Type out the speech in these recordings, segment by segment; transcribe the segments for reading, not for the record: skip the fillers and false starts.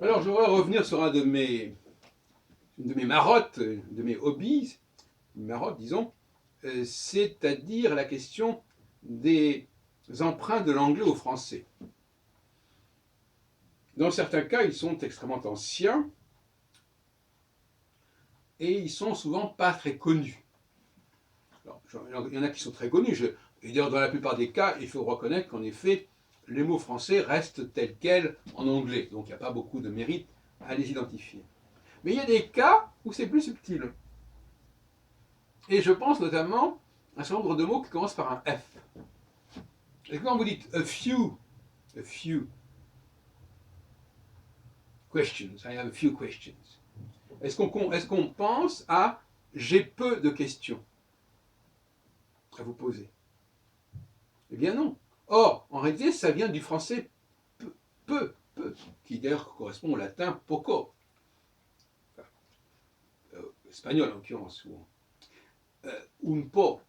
Alors, je voudrais revenir sur une de mes marottes, de mes hobbies, une marotte, disons, c'est-à-dire la question des emprunts de l'anglais au français. Dans certains cas, ils sont extrêmement anciens et ils sont souvent pas très connus. Alors, il y en a qui sont très connus. Et d'ailleurs, dans la plupart des cas, il faut reconnaître qu'en effet, les mots français restent tels quels en anglais. Donc, il n'y a pas beaucoup de mérite à les identifier. Mais il y a des cas où c'est plus subtil. Et je pense notamment à un certain nombre de mots qui commencent par un F. Et quand vous dites a few questions, I have a few questions, est-ce qu'on pense à j'ai peu de questions à vous poser? Eh bien non. Or, en réalité, ça vient du français peu, qui d'ailleurs correspond au latin poco, enfin, espagnol en l'occurrence, ou un po.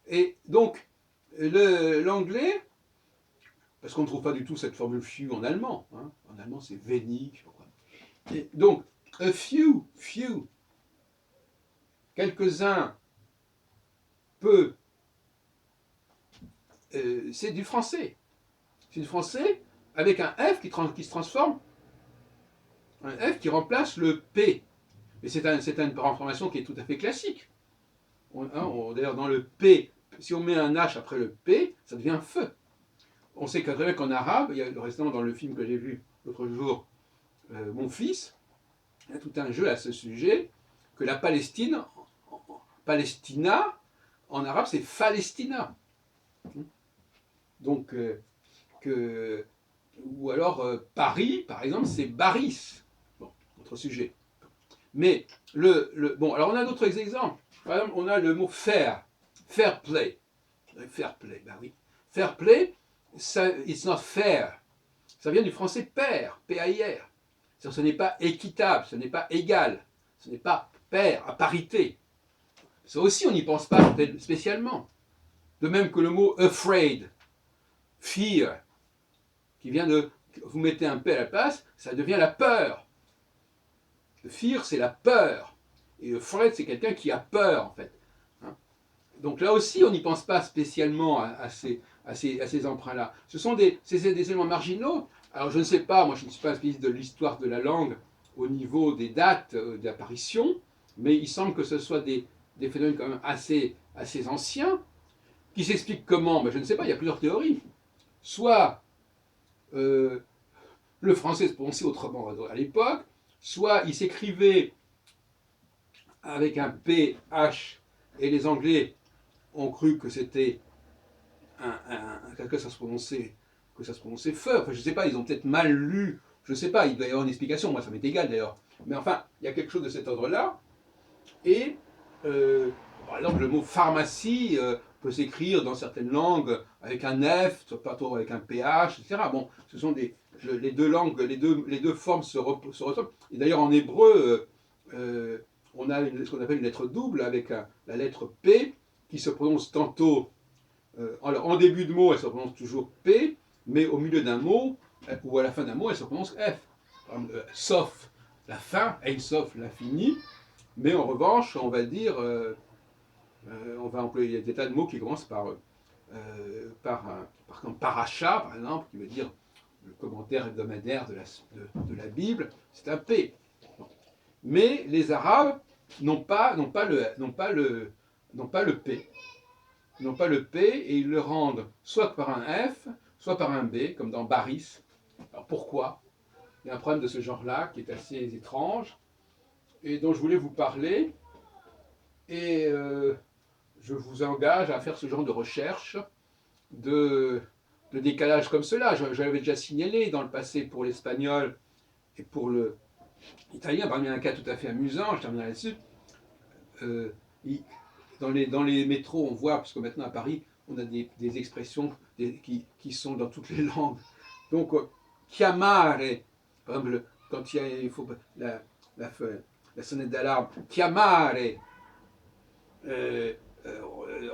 Et donc, l'anglais, parce qu'on ne trouve pas du tout cette formule few en allemand, hein. En allemand c'est wenig, je sais pas quoi. Et donc, a few, quelques-uns, peu, c'est du français. C'est du français avec un F qui se transforme, un F qui remplace le P. Mais c'est une transformation qui est tout à fait classique. D'ailleurs, dans le P, si on met un H après le P, ça devient feu. On sait qu'en arabe, il y a récemment dans le film que j'ai vu l'autre jour, Mon fils, il y a tout un jeu à ce sujet, que la Palestine, Palestina, en arabe c'est Falestina. Donc, ou alors Paris, par exemple, c'est Baris. Bon, autre sujet. Mais, bon, alors on a d'autres exemples. Par exemple, on a le mot fair play. Fair play, bah oui. Fair play, it's not fair. Ça vient du français pair, P-A-I-R. Ce n'est pas équitable, ce n'est pas égal, ce n'est pas pair, à parité. Ça aussi, on n'y pense pas spécialement. De même que le mot afraid, fear, qui vient de. Vous mettez un P à la place, ça devient la peur. Le fear, c'est la peur. Et afraid, c'est quelqu'un qui a peur, en fait. Donc là aussi, on n'y pense pas spécialement à ces emprunts-là. C'est des éléments marginaux. Alors je ne sais pas, moi je ne suis pas un spécialiste de l'histoire de la langue au niveau des dates d'apparition, mais il semble que ce soit des phénomènes quand même assez anciens, qui s'expliquent comment? Ben, je ne sais pas, il y a plusieurs théories. Soit le français se prononçait autrement à l'époque, soit il s'écrivait avec un PH et les Anglais ont cru que c'était que ça se prononçait feu. Enfin, je ne sais pas, ils ont peut-être mal lu. Je ne sais pas, il doit y avoir une explication. Moi, ça m'est égal d'ailleurs. Mais enfin, il y a quelque chose de cet ordre-là. Et par exemple, le mot pharmacie peut s'écrire dans certaines langues avec un F, pas trop avec un PH, etc. Bon, ce sont les deux langues, les deux formes se ressemblent. Et d'ailleurs, en hébreu, on a ce qu'on appelle une lettre double avec la lettre P qui se prononce tantôt. En début de mot, elle se prononce toujours P, mais au milieu d'un mot, ou à la fin d'un mot, elle se prononce F. Par exemple, sauf la fin, Ein Sof l'infini, mais en revanche, on va dire, on va employer des tas de mots qui commencent par exemple, paracha, par exemple, qui veut dire le commentaire hebdomadaire de la Bible, c'est un P. Bon. Mais les Arabes n'ont pas le P. Ils n'ont pas le P et ils le rendent soit par un F, soit par un B, comme dans Baris. Alors pourquoi? Il y a un problème de ce genre-là qui est assez étrange et dont je voulais vous parler. Et je vous engage à faire ce genre de recherche, de décalage comme cela. J'avais déjà signalé dans le passé pour l'espagnol et pour l'italien. Parmi un cas tout à fait amusant, je terminerai là-dessus. Euh, dans les métros, on voit, parce que maintenant à Paris, on a des expressions qui sont dans toutes les langues. Donc, chiamare, par exemple, quand il faut la sonnette d'alarme, chiamare,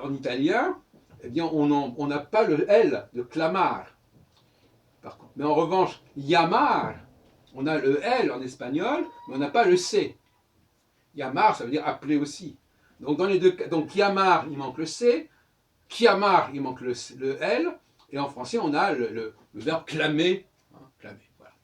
en italien, eh bien, on n'a pas le L de clamar. Par contre. Mais en revanche, yamar, On a le L en espagnol, mais on n'a pas le C. Llamar, ça veut dire appeler aussi. Donc dans les deux cas, donc llamar, il manque le C, kiamar, il manque le L, et en français, on a le verbe clamer. Hein, clamer, voilà.